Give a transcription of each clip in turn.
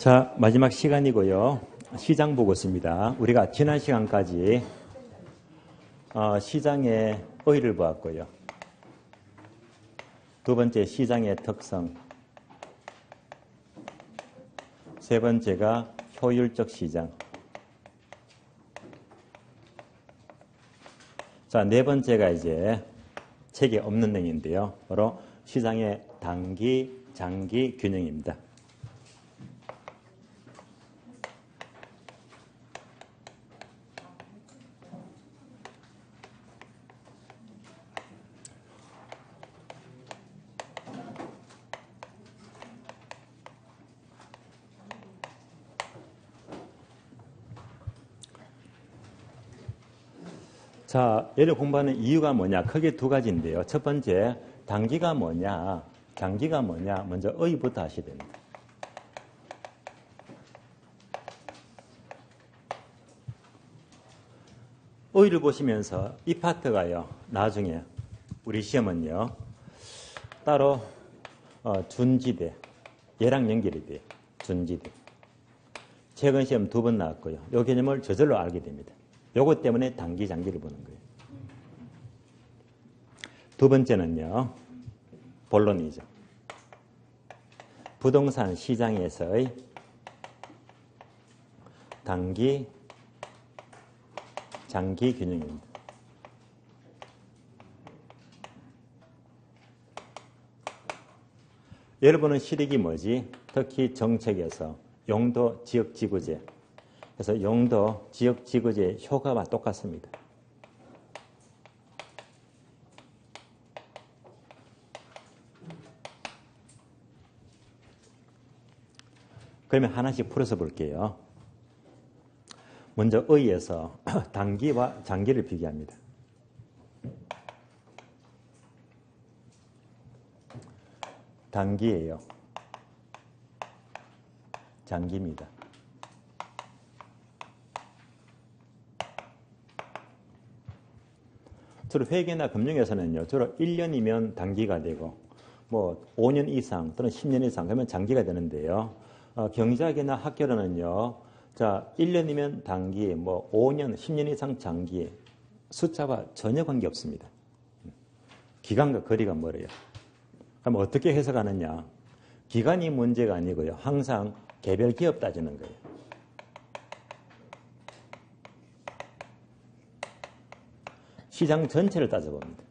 자, 마지막 시간이고요. 시장 보고 있습니다. 우리가 지난 시간까지 시장의 의의를 보았고요. 두 번째, 시장의 특성. 세 번째가 효율적 시장. 자, 네 번째가 이제 책에 없는 내용인데요. 바로 시장의 단기, 장기 균형입니다. 자, 얘를 공부하는 이유가 뭐냐? 크게 두 가지인데요. 첫 번째, 단기가 뭐냐? 장기가 뭐냐? 먼저 의의부터 하셔야 됩니다. 의의를 보시면서 이 파트가요. 나중에 우리 시험은요. 따로 준지대, 얘랑 연결이 돼요. 준지대. 최근 시험 2번 나왔고요. 이 개념을 저절로 알게 됩니다. 요것 때문에 단기, 장기를 보는 거예요. 두 번째는요. 본론이죠. 부동산 시장에서의 단기, 장기 균형입니다. 여러분은 실익이 뭐지? 특히 정책에서 용도 지역지구제. 그래서 용도 지역지구제의 효과와 똑같습니다. 그러면 하나씩 풀어서 볼게요. 먼저 의에서 단기와 장기를 비교합니다. 단기예요. 장기입니다. 주로 회계나 금융에서는요. 주로 1년이면 단기가 되고 뭐 5년 이상 또는 10년 이상 그러면 장기가 되는데요. 경제학이나 학교로는요. 자, 1년이면 단기, 뭐 5년, 10년 이상 장기 숫자와 전혀 관계 없습니다. 기간과 거리가 멀어요. 그럼 어떻게 해석하느냐? 기간이 문제가 아니고요. 항상 개별 기업 따지는 거예요. 시장 전체를 따져봅니다.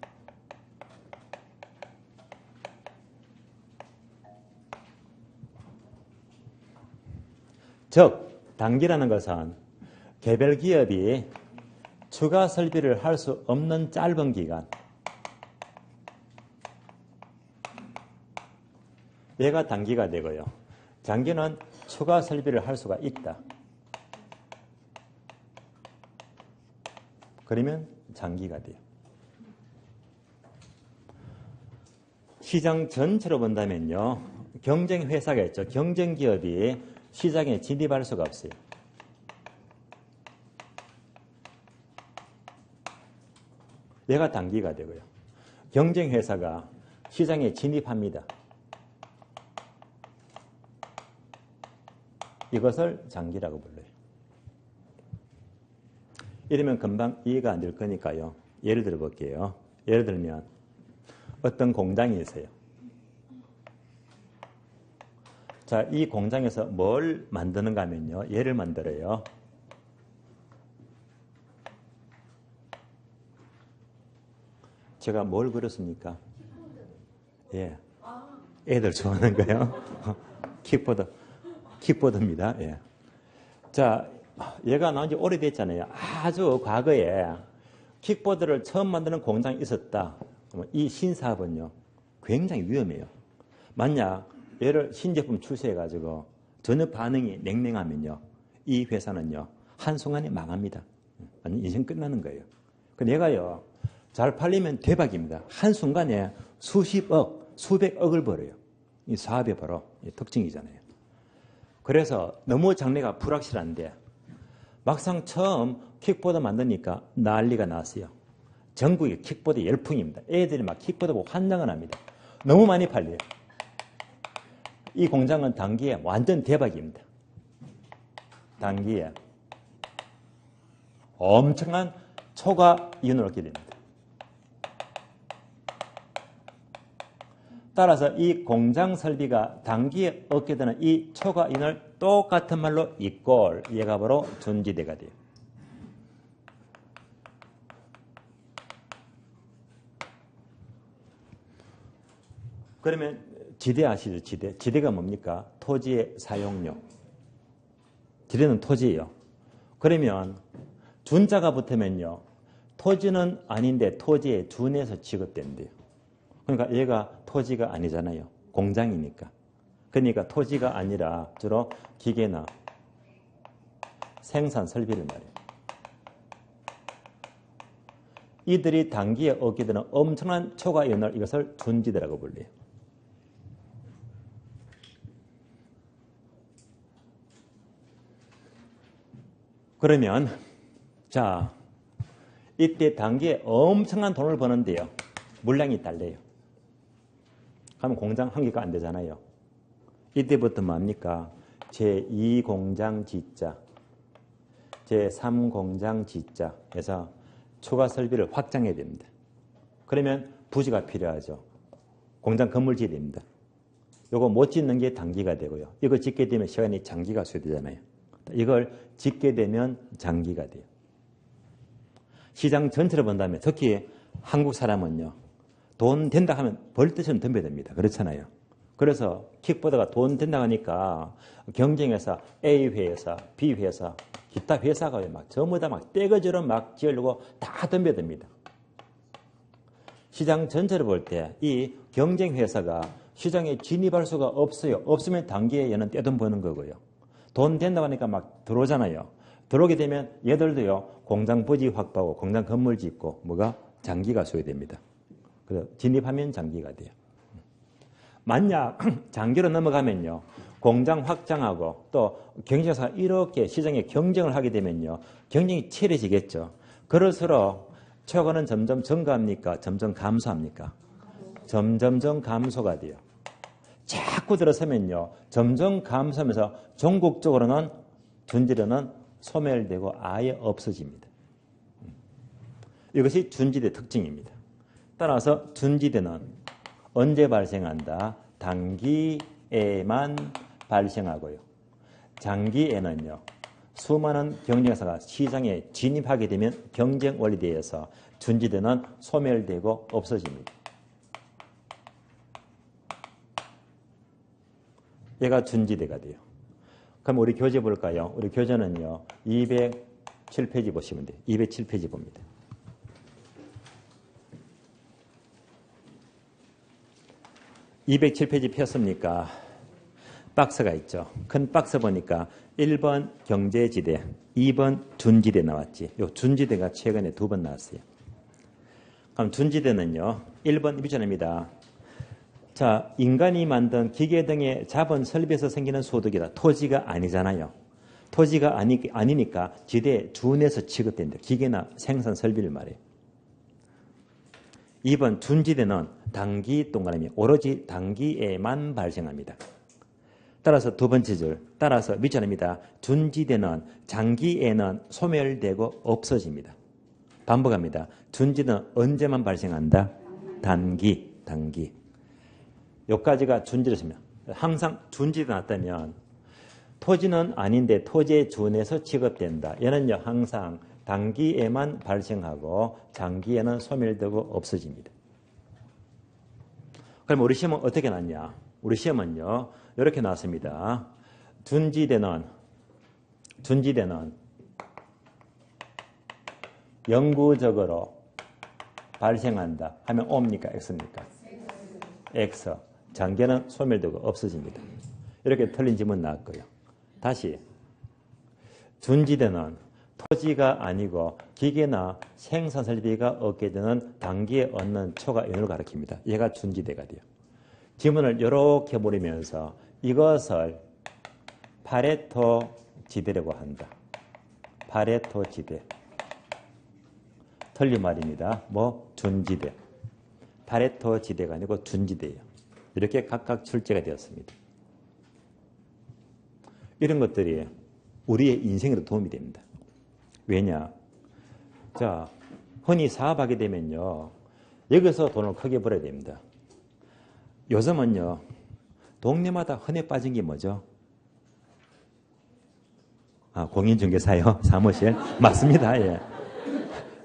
즉, 단기라는 것은 개별 기업이 추가 설비를 할 수 없는 짧은 기간, 얘가 단기가 되고요. 장기는 추가 설비를 할 수가 있다. 그러면 장기가 돼요. 시장 전체로 본다면요. 경쟁 회사가 있죠. 경쟁 기업이 시장에 진입할 수가 없어요. 얘가 단기가 되고요. 경쟁 회사가 시장에 진입합니다. 이것을 장기라고 불러요. 이러면 금방 이해가 안 될 거니까요. 예를 들어 볼게요. 예를 들면 어떤 공장이 있어요. 자, 이 공장에서 뭘 만드는가 하면요. 얘를 만들어요. 제가 뭘 그렸습니까? 예. 애들 좋아하는 거요. 킥보드입니다. 예. 자, 얘가 나온 지 오래됐잖아요. 아주 과거에 킥보드를 처음 만드는 공장이 있었다. 이 신사업은요. 굉장히 위험해요. 만약 얘를 신제품 출시해가지고 전혀 반응이 냉랭하면요. 이 회사는요. 한순간에 망합니다. 아니, 인생 끝나는 거예요. 근데 얘가요. 잘 팔리면 대박입니다. 한순간에 수십억, 수백억을 벌어요. 이 사업의 바로 특징이잖아요. 그래서 너무 장래가 불확실한데 막상 처음 킥보드 만드니까 난리가 났어요. 전국에 킥보드 열풍입니다. 애들이 막 킥보드 보고 환장을 합니다. 너무 많이 팔려요. 이 공장은 단기에 완전 대박입니다. 단기에 엄청난 초과 이윤을 얻게 됩니다. 따라서 이 공장 설비가 단기에 얻게 되는 이 초과 이윤을 똑같은 말로 이꼴, 얘가 바로 준지대가 돼요. 그러면 지대 아시죠? 지대. 지대가 뭡니까? 토지의 사용료. 지대는 토지예요. 그러면 준자가 붙으면요. 토지는 아닌데 토지에 준해서 취급된대요. 그러니까 얘가 토지가 아니잖아요. 공장이니까. 그러니까 토지가 아니라 주로 기계나 생산 설비를 말해요. 이들이 단기에 얻게 되는 엄청난 초과 이윤을 이것을 준지대라고 불려요. 그러면 자 이때 단기에 엄청난 돈을 버는데요. 물량이 딸려요. 그러면 공장 한 개가 안 되잖아요. 이때부터 뭡니까? 제2공장 지자, 제3공장 지자에서 초과 설비를 확장해야 됩니다. 그러면 부지가 필요하죠. 공장 건물 지어야 됩니다. 이거 못 짓는 게 단기가 되고요. 이거 짓게 되면 시간이 장기가 소요되잖아요. 이걸 짓게 되면 장기가 돼요. 시장 전체를 본다면 특히 한국 사람은요. 돈 된다 하면 벌떼처럼 덤벼야 됩니다. 그렇잖아요. 그래서 킥보드가 돈 된다 하니까 경쟁회사 A 회사, B 회사, 기타 회사가 막 전부 다 막 떼거지로 막 지으려고 다 덤벼듭니다. 시장 전체를 볼 때 이 경쟁회사가 시장에 진입할 수가 없어요. 없으면 단기에 얘는 떼돈 버는 거고요. 돈 된다고 하니까 막 들어오잖아요. 들어오게 되면 얘들도요. 공장 부지 확보하고 공장 건물 짓고 뭐가 장기가 소요됩니다. 그래서 진입하면 장기가 돼요. 만약 장기로 넘어가면요. 공장 확장하고 또 경쟁사가 이렇게 시장에 경쟁을 하게 되면요. 경쟁이 치열해지겠죠. 그럴수록 초과는 점점 증가합니까? 점점 감소합니까? 점점 감소가 돼요. 자꾸 들어서면요. 점점 감소하면서 전국적으로는 준지대는 소멸되고 아예 없어집니다. 이것이 준지대 특징입니다. 따라서 준지대는 언제 발생한다? 단기에만 발생하고요. 장기에는요. 수많은 경쟁사가 시장에 진입하게 되면 경쟁 원리에 의해서 준지대는 소멸되고 없어집니다. 얘가 준지대가 돼요. 그럼 우리 교재 볼까요? 우리 교재는요. 207페이지 보시면 돼요. 207페이지 봅니다. 207페이지 폈습니까? 박스가 있죠. 큰 박스 보니까 1번 경제지대, 2번 준지대 나왔지. 요 준지대가 최근에 2번 나왔어요. 그럼 준지대는요. 1번 비전입니다. 자, 인간이 만든 기계 등의 자본 설비에서 생기는 소득이다. 토지가 아니잖아요. 토지가 아니니까 지대에 준해서 취급된다. 기계나 생산 설비를 말해요. 2번 준지대는 단기 동그라미 오로지 단기에만 발생합니다. 따라서 두 번째 줄 따라서 밑줄입니다. 준지대는 장기에는 소멸되고 없어집니다. 반복합니다. 준지대는 언제만 발생한다? 단기. 여기까지가 준지대입니다. 항상 준지대 났다면 토지는 아닌데 토지에 준해서 취급된다. 얘는요 항상 단기에만 발생하고 장기에는 소멸되고 없어집니다. 그럼 우리 시험은 어떻게 났냐? 우리 시험은요 이렇게 나왔습니다. 준지대는 영구적으로 발생한다 하면 O입니까? X입니까? X. 장기는 소멸되고 없어집니다. 이렇게 틀린 질문 나왔고요. 다시 준지대는 토지가 아니고 기계나 생산 설비가 얻게 되는 단기에 얻는 초과 이윤을 가리킵니다. 얘가 준지대가 돼요. 지문을 이렇게 버리면서 이것을 파레토 지대라고 한다. 파레토 지대. 틀린 말입니다. 준지대. 파레토 지대가 아니고 준지대예요. 이렇게 각각 출제가 되었습니다. 이런 것들이 우리의 인생에도 도움이 됩니다. 왜냐? 자, 흔히 사업하게 되면요. 여기서 돈을 크게 벌어야 됩니다. 요즘은요. 동네마다 흔해 빠진 게 뭐죠? 공인중개사요? 사무실? 맞습니다. 예.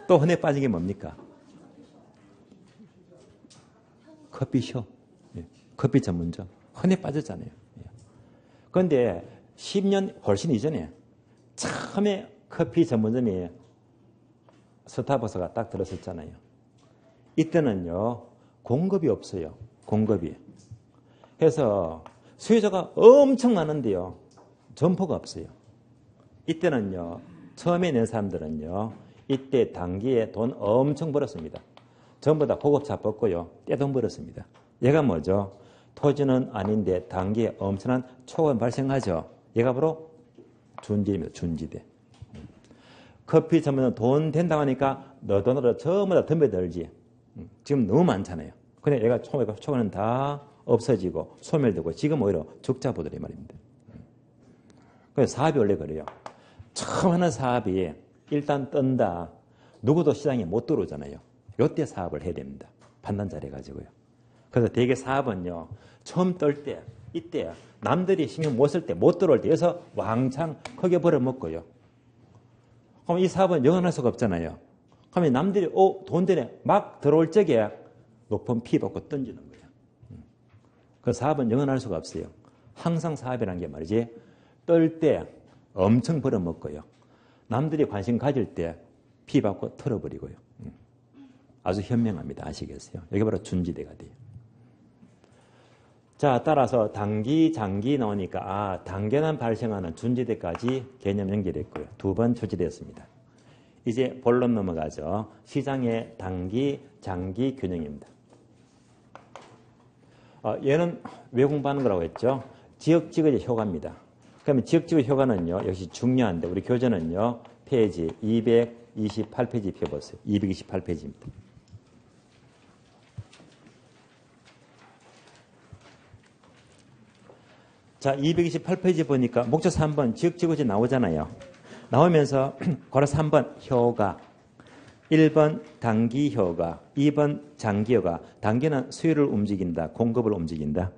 또 흔해 빠진 게 뭡니까? 커피숍. 예. 커피 전문점. 흔해 빠졌잖아요. 그런데 10년 훨씬 이전에 처음에 커피 전문점이 스타벅스가 딱 들었었잖아요. 이때는요. 공급이 없어요. 공급이. 그래서 수요자가 엄청 많은데요. 점포가 없어요. 이때는요. 처음에 낸 사람들은요. 이때 단기에 돈 엄청 벌었습니다. 전부 다 고급차 뽑고요. 떼돈 벌었습니다. 얘가 뭐죠? 토지는 아닌데 단기에 엄청난 초과가 발생하죠. 얘가 바로 준지대입니다. 준지대. 커피 전문은 돈 된다고 하니까 너 돈으로 전부 다 덤벼들지. 지금 너무 많잖아요. 근데 얘가 초과는 다 없어지고 소멸되고 지금 오히려 적자 보더래 말입니다. 그래서 사업이 원래 그래요. 처음 하는 사업이 일단 뜬다. 누구도 시장에 못 들어오잖아요. 이때 사업을 해야 됩니다. 판단 잘해가지고요. 그래서 대개 사업은요. 처음 뜰 때, 이때 남들이 신경 못 쓸 때, 못 들어올 때 여기서 왕창 크게 벌어먹고요. 그럼 이 사업은 영원할 수가 없잖아요. 그러면 남들이 돈 되네 막 들어올 적에 높은 피 받고 던지는 거예요. 그 사업은 영원할 수가 없어요. 항상 사업이라는 게 말이지 뜰 때 엄청 벌어먹고요. 남들이 관심 가질 때 피 받고 털어버리고요. 아주 현명합니다. 아시겠어요? 이게 바로 준지대가 돼요. 자, 따라서 단기, 장기 나오니까 단계난 발생하는 준지대까지 개념 연결했고요. 2번 초지되었습니다. 이제 본론 넘어가죠. 시장의 단기, 장기 균형입니다. 얘는 왜 공부하는 거라고 했죠? 지역지구의 효과입니다. 그러면 지역지구의 효과는요. 역시 중요한데 우리 교재는요. 페이지 228페이지 펴보세요. 228페이지입니다. 자, 228페이지 보니까 목차 3번 지역지구지 나오잖아요. 나오면서 걸어서 3번 효과, 1번 단기 효과, 2번 장기 효과. 단기는 수요를 움직인다. 공급을 움직인다.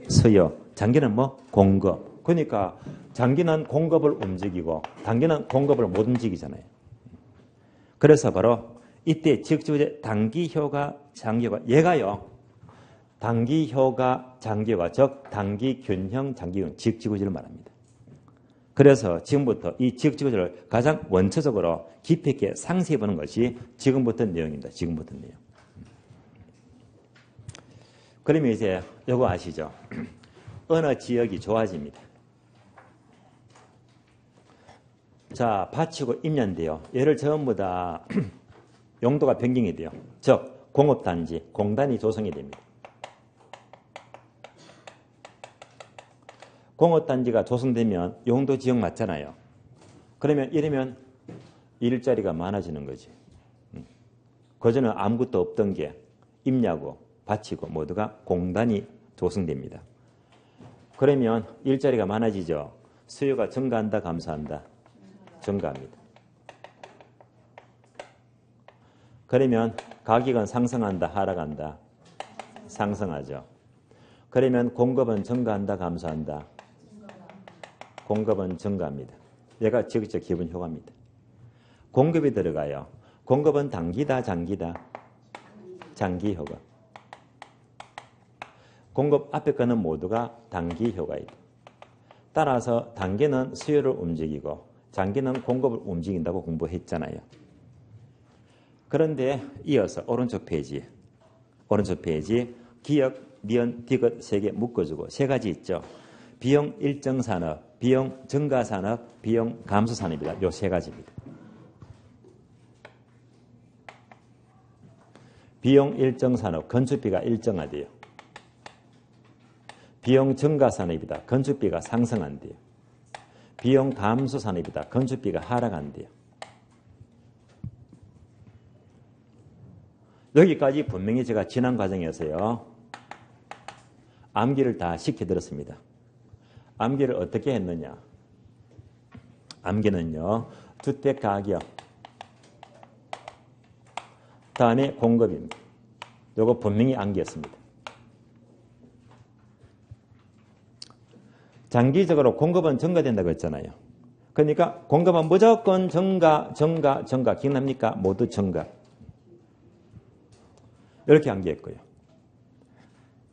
수요. 장기는 뭐? 공급. 그러니까 장기는 공급을 움직이고 단기는 공급을 못 움직이잖아요. 그래서 바로 이때 지역지구의 단기 효과, 장기 효과. 얘가요. 단기 효과, 장기 효과, 즉 단기 균형, 장기 균형, 지역지구지를 말합니다. 그래서 지금부터 이 지역지구지를 가장 원초적으로 깊이 있게 상세히 보는 것이 지금부터 내용입니다. 지금부터 내용. 그러면 이제 이거 아시죠? 어느 지역이 좋아집니다. 자, 받치고 입년돼요. 얘를 전부 다 용도가 변경이 돼요. 즉 공업단지, 공단이 조성이 됩니다. 공업단지가 조성되면 용도 지역 맞잖아요. 그러면 이러면 일자리가 많아지는 거지. 그전에 아무것도 없던 게 임야고 밭이고 모두가 공단이 조성됩니다. 그러면 일자리가 많아지죠. 수요가 증가한다, 감소한다? 증가합니다. 그러면 가격은 상승한다, 하락한다? 상승하죠. 그러면 공급은 증가한다, 감소한다? 공급은 증가합니다. 얘가 지역적 기본 효과입니다. 공급이 들어가요. 공급은 단기다, 장기다? 장기 효과. 공급 앞에 거는 모두가 단기 효과이다. 따라서 단기는 수요를 움직이고 장기는 공급을 움직인다고 공부했잖아요. 그런데 이어서 오른쪽 페이지 기역, 미연, 디귿 3개 묶어주고 3가지 있죠. 비용 일정 산업, 비용 증가 산업, 비용 감소 산업이다. 요 3가지입니다. 비용 일정 산업, 건축비가 일정하대요. 비용 증가 산업이다. 건축비가 상승한대요. 비용 감소 산업이다. 건축비가 하락한대요. 여기까지 분명히 제가 지난 과정에서요. 암기를 다 시켜드렸습니다. 암기를 어떻게 했느냐. 암기는요. 주택 가격 다음에 공급입니다. 요거 분명히 암기했습니다. 장기적으로 공급은 증가된다고 했잖아요. 그러니까 공급은 무조건 증가. 기억납니까? 모두 증가. 이렇게 암기했고요.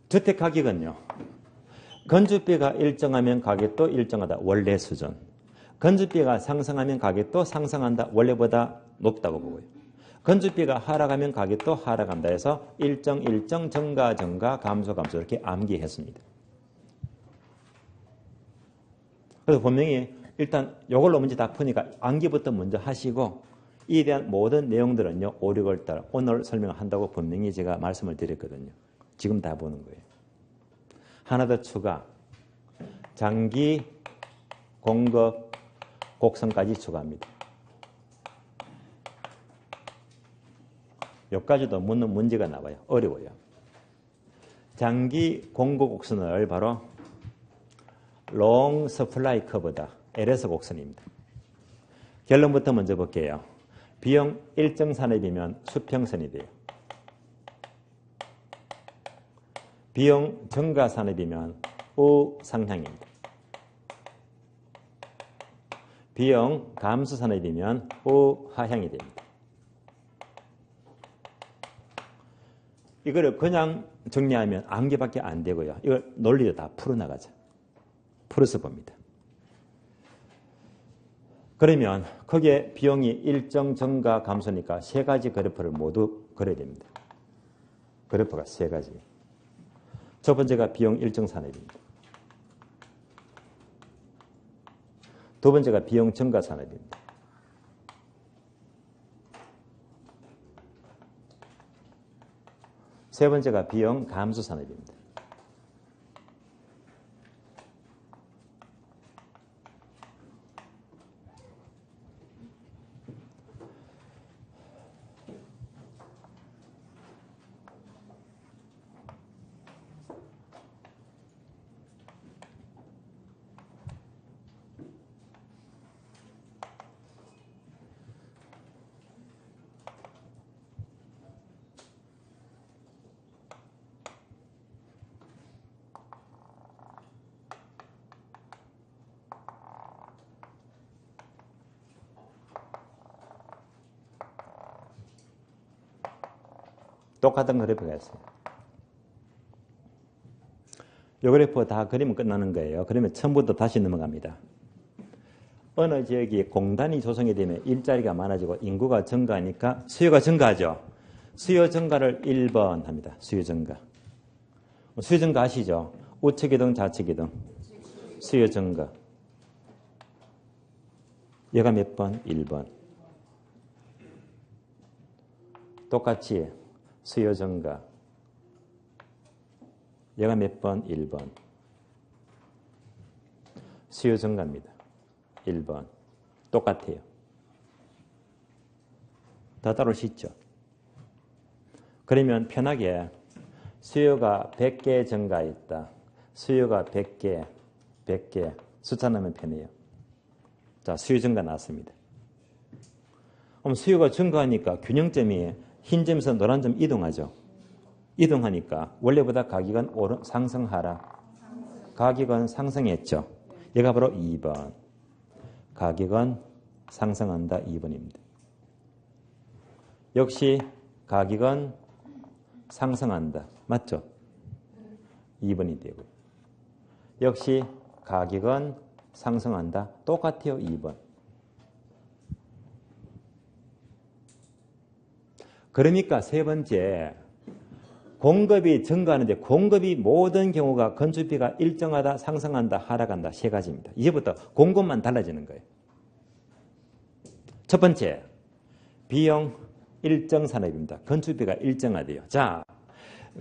주택 가격은요. 건축비가 일정하면 가격도 일정하다. 원래 수준. 건축비가 상승하면 가격도 상승한다. 원래보다 높다고 보고요. 건축비가 하락하면 가격도 하락한다 해서 일정, 증가, 감소 이렇게 암기했습니다. 그래서 분명히 일단 이걸로 문제 다 푸니까 암기부터 먼저 하시고 이에 대한 모든 내용들은요. 5, 6월달 오늘 설명을 한다고 분명히 제가 말씀을 드렸거든요. 지금 다 보는 거예요. 하나 더 추가. 장기 공급 곡선까지 추가합니다. 여기까지도 묻는 문제가 나와요. 어려워요. 장기 공급 곡선을 바로 long supply curve다. LS 곡선입니다. 결론부터 먼저 볼게요. 비용 일정 산업이면 수평선이 돼요. 비용 증가 산업이면 우상향입니다. 비용 감소 산업이면 우하향이 됩니다. 이거를 그냥 정리하면 암기밖에 안 되고요. 이걸 논리로 다 풀어나가자. 풀어서 봅니다. 그러면 거기에 비용이 일정 증가 감소니까 세 가지 그래프를 모두 그려야 됩니다. 그래프가 세 가지. 첫 번째가 비용 일정 산업입니다. 두 번째가 비용 증가 산업입니다. 세 번째가 비용 감소 산업입니다. 똑같은 그래프가 있어요. 이 그래프 다 그리면 끝나는 거예요. 그러면 처음부터 다시 넘어갑니다. 어느 지역이 공단이 조성이 되면 일자리가 많아지고 인구가 증가하니까 수요가 증가하죠. 수요 증가를 1번 합니다. 수요 증가. 수요 증가 아시죠? 우측이동 좌측이동. 수요 증가. 얘가 몇 번? 1번. 똑같이 수요 증가. 얘가 몇 번? 1번. 수요 증가입니다. 1번. 똑같아요. 더 따로 쉽죠? 그러면 편하게 수요가 100개 증가했다. 수요가 100개 숫자 넣으면 편해요. 자, 수요 증가 나왔습니다. 그럼 수요가 증가하니까 균형점이 흰 점에서 노란 점 이동하죠. 이동하니까 원래보다 가격은 상승하라. 가격은 상승했죠. 얘가 바로 2번. 가격은 상승한다. 2번입니다. 역시 가격은 상승한다. 맞죠? 2번이 되고요. 역시 가격은 상승한다. 똑같아요. 2번. 그러니까 세 번째, 공급이 증가하는데 공급이 모든 경우가 건축비가 일정하다, 상승한다, 하락한다. 세 가지입니다. 이제부터 공급만 달라지는 거예요. 첫 번째, 비용 일정 산업입니다. 건축비가 일정하대요. 자,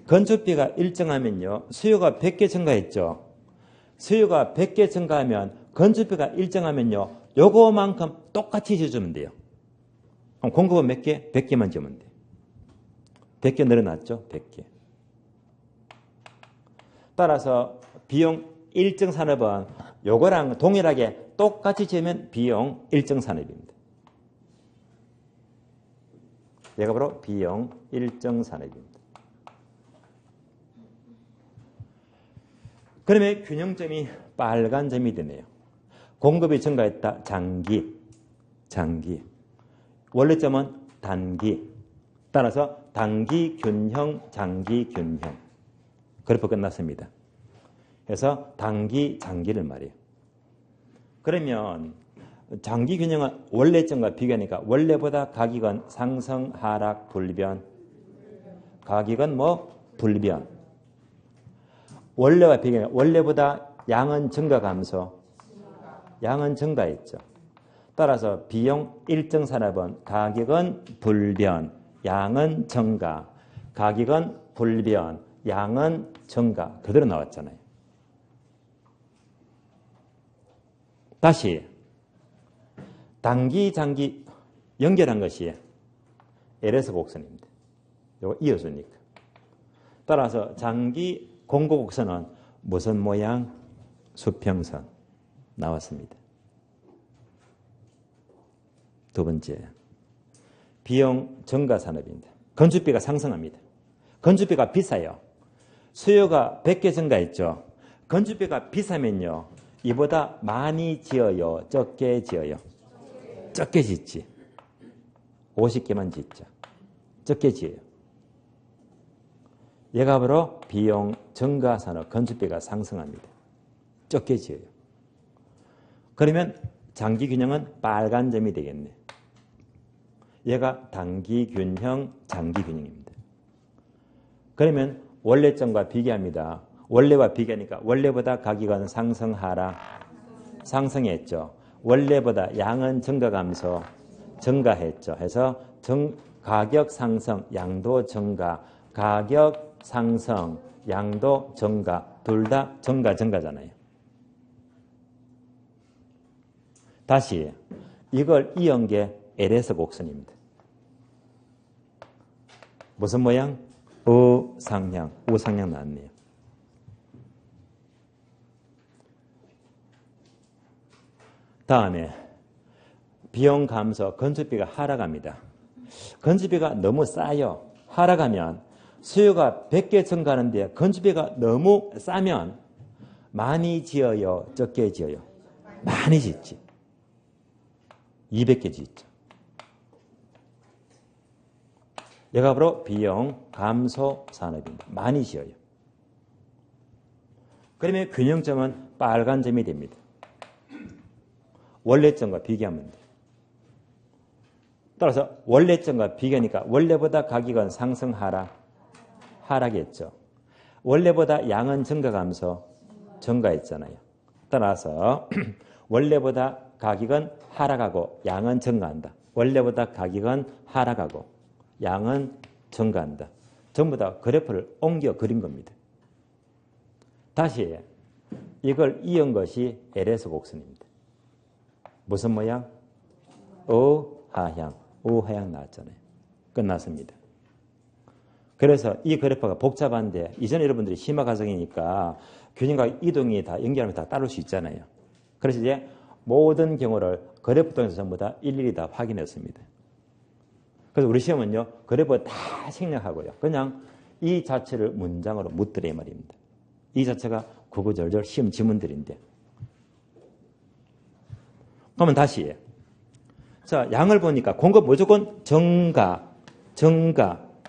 건축비가 일정하면요. 수요가 100개 증가했죠. 수요가 100개 증가하면 건축비가 일정하면요. 요거만큼 똑같이 지어주면 돼요. 그럼 공급은 몇 개? 100개만 지으면 돼요. 100개 늘어났죠? 100개. 따라서 비용 일정 산업은 요거랑 동일하게 똑같이 지으면 비용 일정 산업입니다. 얘가 바로 비용 일정 산업입니다. 그러면 균형점이 빨간 점이 되네요. 공급이 증가했다. 장기. 원래점은 단기. 따라서 단기 균형, 장기 균형. 그래프 끝났습니다. 그래서 단기, 장기를 말이에요. 그러면 장기 균형은 원래점과 비교하니까 원래보다 가격은 상승, 하락, 불변. 가격은 불변. 원래와 비교하니까 원래보다 양은 증가, 감소. 양은 증가했죠. 따라서 비용 일정 산업은 가격은 불변, 양은 증가. 가격은 불변, 양은 증가. 그대로 나왔잖아요. 다시 단기, 장기 연결한 것이 LS 곡선입니다. 이거 이어주니까. 따라서 장기 공고 곡선은 무슨 모양? 수평선 나왔습니다. 두 번째, 비용 증가 산업입니다. 건축비가 상승합니다. 건축비가 비싸요. 수요가 100개 증가했죠. 건축비가 비싸면요, 이보다 많이 지어요, 적게 지어요? 적게 짓지. 50개만 짓자. 적게 지어요. 얘가 바로 비용 증가 산업, 건축비가 상승합니다. 적게 지어요. 그러면 장기 균형은 빨간 점이 되겠네. 얘가 단기 균형, 장기 균형입니다. 그러면 원래점과 비교합니다. 원래와 비교하니까 원래보다 가격은 상승, 하락, 상승했죠. 원래보다 양은 증가, 감소, 증가했죠. 해서 가격 상승, 양도 증가, 가격 상승, 양도 증가, 둘 다 증가잖아요. 다시 이걸 이은 게 LS 곡선입니다. 무슨 모양? 우상향 나왔네요. 다음에 비용 감소, 건축비가 하락합니다. 건축비가 너무 싸요. 하락하면 수요가 100개 증가하는데 건축비가 너무 싸면 많이 지어요, 적게 지어요? 많이 짓지. 200개 짓죠. 얘가 바로 비용 감소 산업입니다. 많이 지어요. 그러면 균형점은 빨간 점이 됩니다. 원래점과 비교하면 돼요. 따라서 원래점과 비교하니까 원래보다 가격은 상승, 하락했죠. 원래보다 양은 증가, 감소, 증가했잖아요. 따라서 원래보다 가격은 하락하고 양은 증가한다. 원래보다 가격은 하락하고 양은 증가한다. 전부 다 그래프를 옮겨 그린 겁니다. 다시 이걸 이은 것이 LS 곡선입니다. 무슨 모양? 우하향 나왔잖아요. 끝났습니다. 그래서 이 그래프가 복잡한데 이전에 여러분들이 심화 과정이니까 균형과 이동이 다 연결하면 다 따를 수 있잖아요. 그래서 이제 모든 경우를 그래프 통해서 전부 다 일일이 다 확인했습니다. 그래서 우리 시험은요, 그래프 다 생략하고요. 그냥 이 자체를 문장으로 묻더래 말입니다. 이 자체가 구구절절 시험 지문들인데. 그러면 다시. 자, 양을 보니까 공급 무조건 증가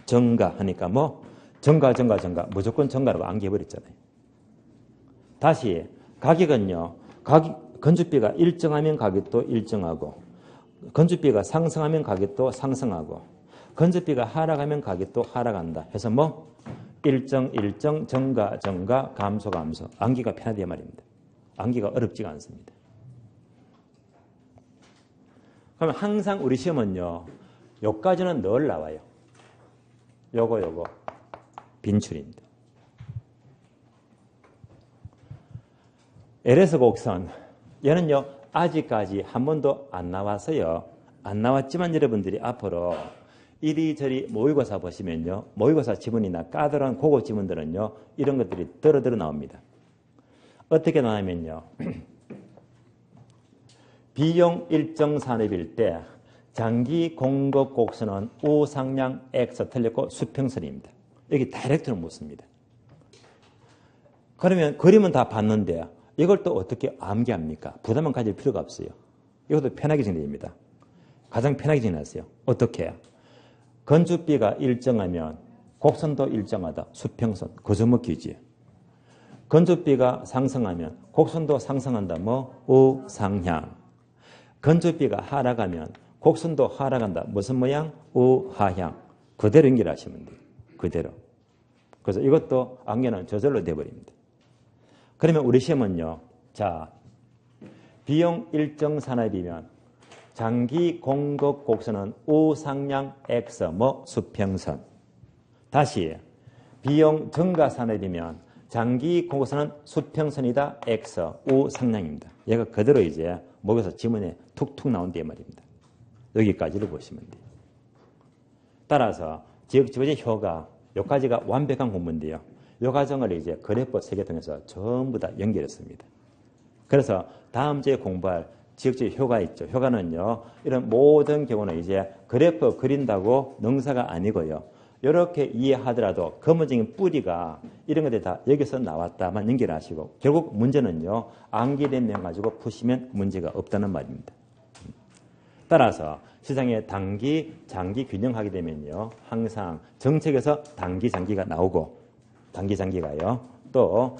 하니까 증가 무조건 증가라고 암기해버렸잖아요. 다시 가격은요, 건축비가 일정하면 가격도 일정하고, 건축비가 상승하면 가격도 상승하고, 건축비가 하락하면 가격도 하락한다. 해서 일정, 증가, 감소. 암기가 편하다 말입니다. 암기가 어렵지가 않습니다. 그러면 항상 우리 시험은요, 요까지는 늘 나와요. 요거 빈출입니다. LS 곡선, 얘는요 아직까지 한 번도 안 나와서요. 안 나왔지만 여러분들이 앞으로 이리저리 모의고사 보시면요, 모의고사 지문이나 까다로운 고급 지문들은요, 이런 것들이 들어 나옵니다. 어떻게 나오냐면요, 비용 일정 산업일 때 장기 공급 곡선은 우상향 X 틀렸고 수평선입니다. 여기 다이렉트로 묻습니다. 그러면 그림은 다 봤는데 이걸 또 어떻게 암기합니까? 부담은 가질 필요가 없어요. 이것도 편하게 정리됩니다. 가장 편하게 정리하세요. 어떻게 해요? 건축비가 일정하면 곡선도 일정하다. 수평선. 거저먹기지. 건축비가 상승하면 곡선도 상승한다. 뭐? 우상향. 건축비가 하락하면 곡선도 하락한다. 무슨 모양? 우하향. 그대로 연결하시면 돼요. 그대로. 그래서 이것도 암기는 저절로 돼버립니다. 그러면 우리 시험은요. 자, 비용 일정 산업이면 장기 공급 곡선은 우상향 X, 뭐 수평선. 다시 비용 증가 산업이면 장기 공급선은 수평선이다. X, 우상향입니다. 얘가 그대로 이제 목에서 지문에 툭툭 나온다 말입니다. 여기까지를 보시면 돼요. 따라서 지역지구의 효가 여기까지가 완벽한 공부인데요. 이 과정을 이제 그래프 3개 통해서 전부 다 연결했습니다. 그래서 다음 주에 공부할 지역적 효가 있죠. 효과는요, 이런 모든 경우는 이제 그래프 그린다고 능사가 아니고요. 이렇게 이해하더라도 근본적인 뿌리가 이런 것들이 다 여기서 나왔다만 연결하시고, 결국 문제는요, 암기된 면 가지고 푸시면 문제가 없다는 말입니다. 따라서 시장에 단기, 장기 균형하게 되면요, 항상 정책에서 단기, 장기가 나오고, 단기, 장기가요, 또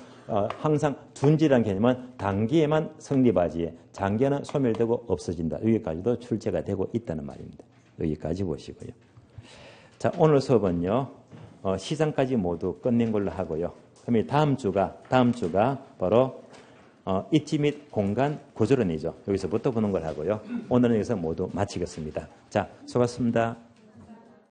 항상 둔지라는 개념은 단기에만 성립하지 장기에는 소멸되고 없어진다. 여기까지도 출제가 되고 있다는 말입니다. 여기까지 보시고요. 자, 오늘 수업은요, 시장까지 모두 끝낸 걸로 하고요. 그러면 다음 주가 바로 입지 및 공간 구조론이죠. 여기서부터 보는 걸 하고요. 오늘은 여기서 모두 마치겠습니다. 자, 수고하셨습니다.